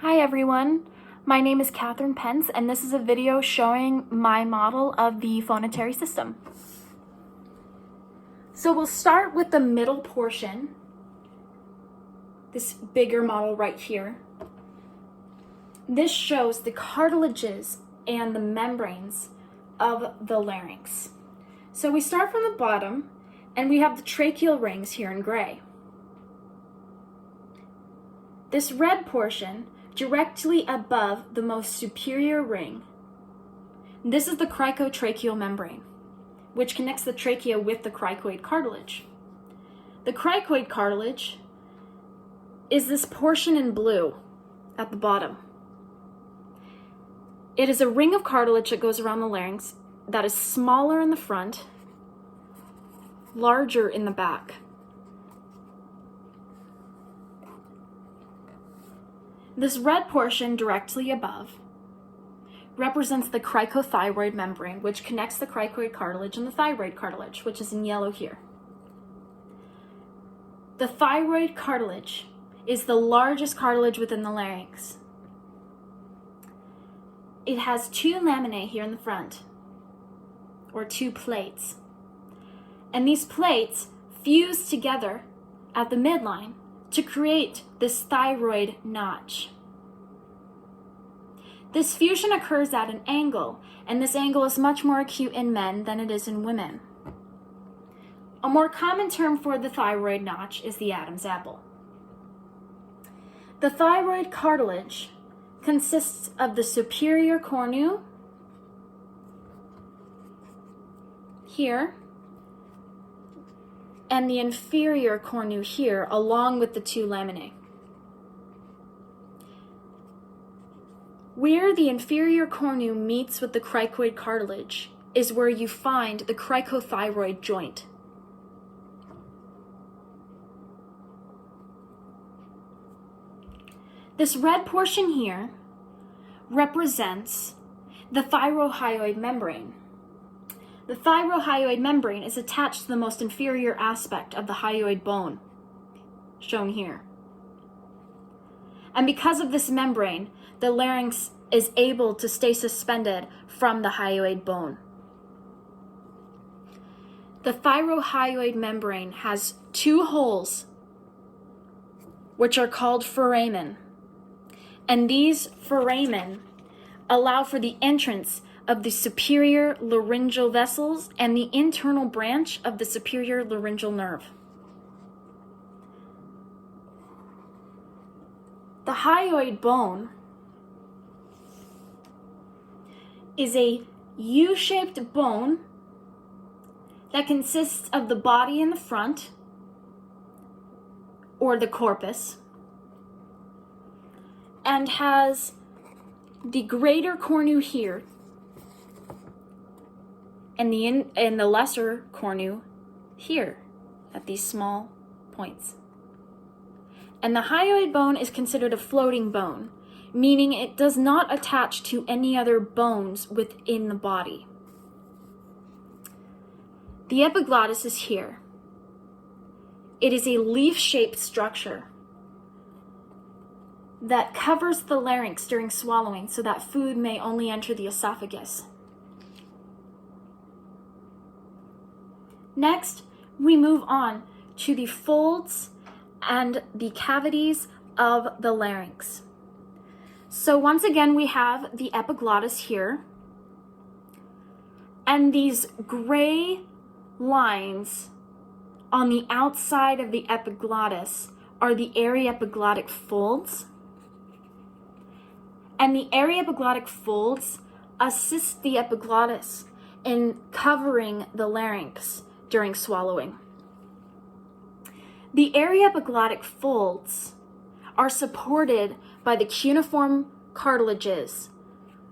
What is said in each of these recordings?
Hi everyone, my name is Catherine Pence and this is a video showing my model of the phonatory system. So we'll start with the middle portion, this bigger model right here. This shows the cartilages and the membranes of the larynx. So we start from the bottom and we have the tracheal rings here in gray. This red portion directly above the most superior ring. This is the cricotracheal membrane, which connects the trachea with the cricoid cartilage. The cricoid cartilage is this portion in blue at the bottom. It is a ring of cartilage that goes around the larynx that is smaller in the front, larger in the back. This red portion directly above represents the cricothyroid membrane, which connects the cricoid cartilage and the thyroid cartilage, which is in yellow here. The thyroid cartilage is the largest cartilage within the larynx. It has two laminae here in the front, or two plates. And these plates fuse together at the midline to create this thyroid notch. This fusion occurs at an angle, and this angle is much more acute in men than it is in women. A more common term for the thyroid notch is the Adam's apple. The thyroid cartilage consists of the superior cornu here and the inferior cornu here, along with the two laminae. Where the inferior cornu meets with the cricoid cartilage is where you find the cricothyroid joint. This red portion here represents the thyrohyoid membrane. The thyrohyoid membrane is attached to the most inferior aspect of the hyoid bone, shown here. And because of this membrane, the larynx is able to stay suspended from the hyoid bone. The thyrohyoid membrane has two holes, which are called foramen. And these foramen allow for the entrance of the superior laryngeal vessels and the internal branch of the superior laryngeal nerve. The hyoid bone is a U-shaped bone that consists of the body in the front, or the corpus, and has the greater cornu here and the lesser cornu here at these small points. And the hyoid bone is considered a floating bone, meaning it does not attach to any other bones within the body. The epiglottis is here. It is a leaf-shaped structure that covers the larynx during swallowing so that food may only enter the esophagus. Next, we move on to the folds and the cavities of the larynx. So once again, we have the epiglottis here, and these gray lines on the outside of the epiglottis are the aryepiglottic folds. And the aryepiglottic folds assist the epiglottis in covering the larynx during swallowing. The aryepiglottic folds are supported by the cuneiform cartilages,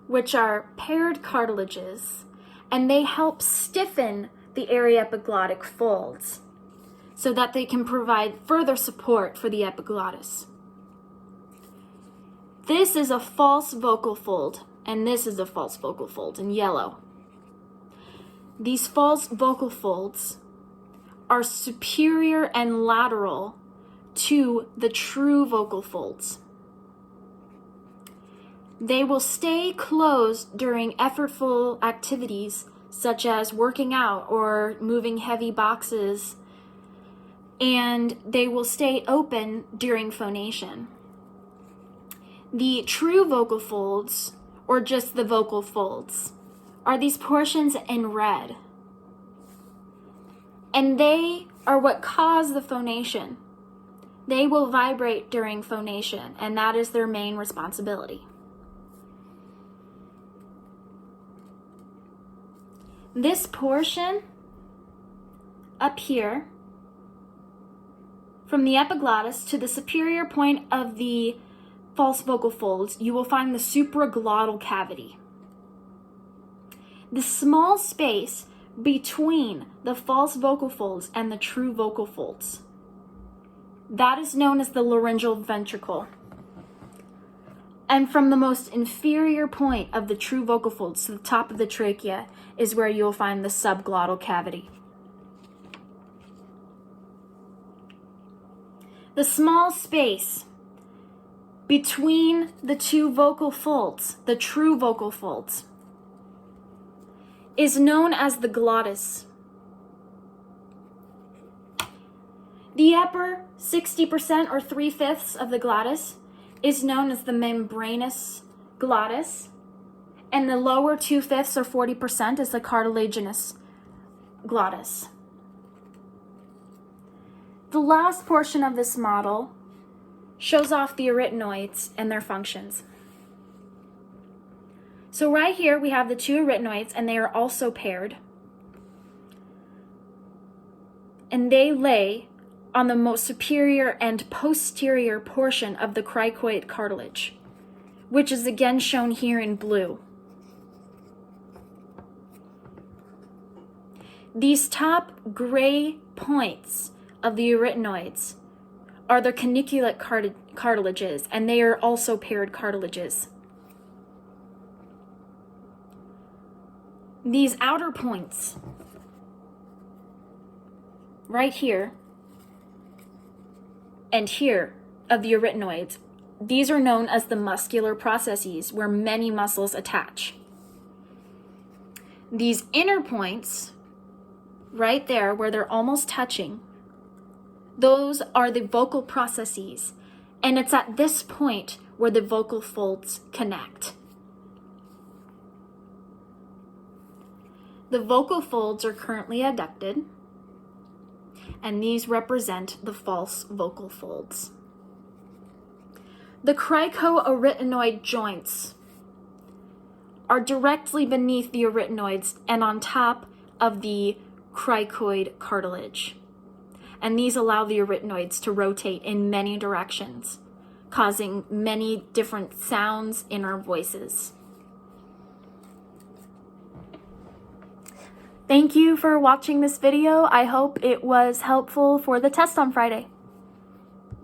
which are paired cartilages, and they help stiffen the aryepiglottic folds so that they can provide further support for the epiglottis. This is a false vocal fold, and this is a false vocal fold in yellow. These false vocal folds are superior and lateral to the true vocal folds. They will stay closed during effortful activities such as working out or moving heavy boxes, and they will stay open during phonation. The true vocal folds, or just the vocal folds, are these portions in red. And they are what cause the phonation. They will vibrate during phonation, and that is their main responsibility. This portion up here, from the epiglottis to the superior point of the false vocal folds, you will find the supraglottal cavity. The small space between the false vocal folds and the true vocal folds, that is known as the laryngeal ventricle. And from the most inferior point of the true vocal folds to the top of the trachea is where you will find the subglottal cavity. The small space between the two vocal folds, the true vocal folds, is known as the glottis. The upper 60% or 3/5 of the glottis is known as the membranous glottis, and the lower 2/5 or 40% is the cartilaginous glottis. The last portion of this model shows off the arytenoids and their functions. So right here we have the two arytenoids, and they are also paired. And they lay on the most superior and posterior portion of the cricoid cartilage, which is again shown here in blue. These top gray points of the arytenoids are the caniculate cartilages, and they are also paired cartilages. These outer points, right here and here of the arytenoids, these are known as the muscular processes, where many muscles attach. These inner points, right there where they're almost touching, those are the vocal processes, and it's at this point where the vocal folds connect. The vocal folds are currently adducted, and these represent the false vocal folds. The cricoarytenoid joints are directly beneath the arytenoids and on top of the cricoid cartilage. And these allow the arytenoids to rotate in many directions, causing many different sounds in our voices. Thank you for watching this video. I hope it was helpful for the test on Friday.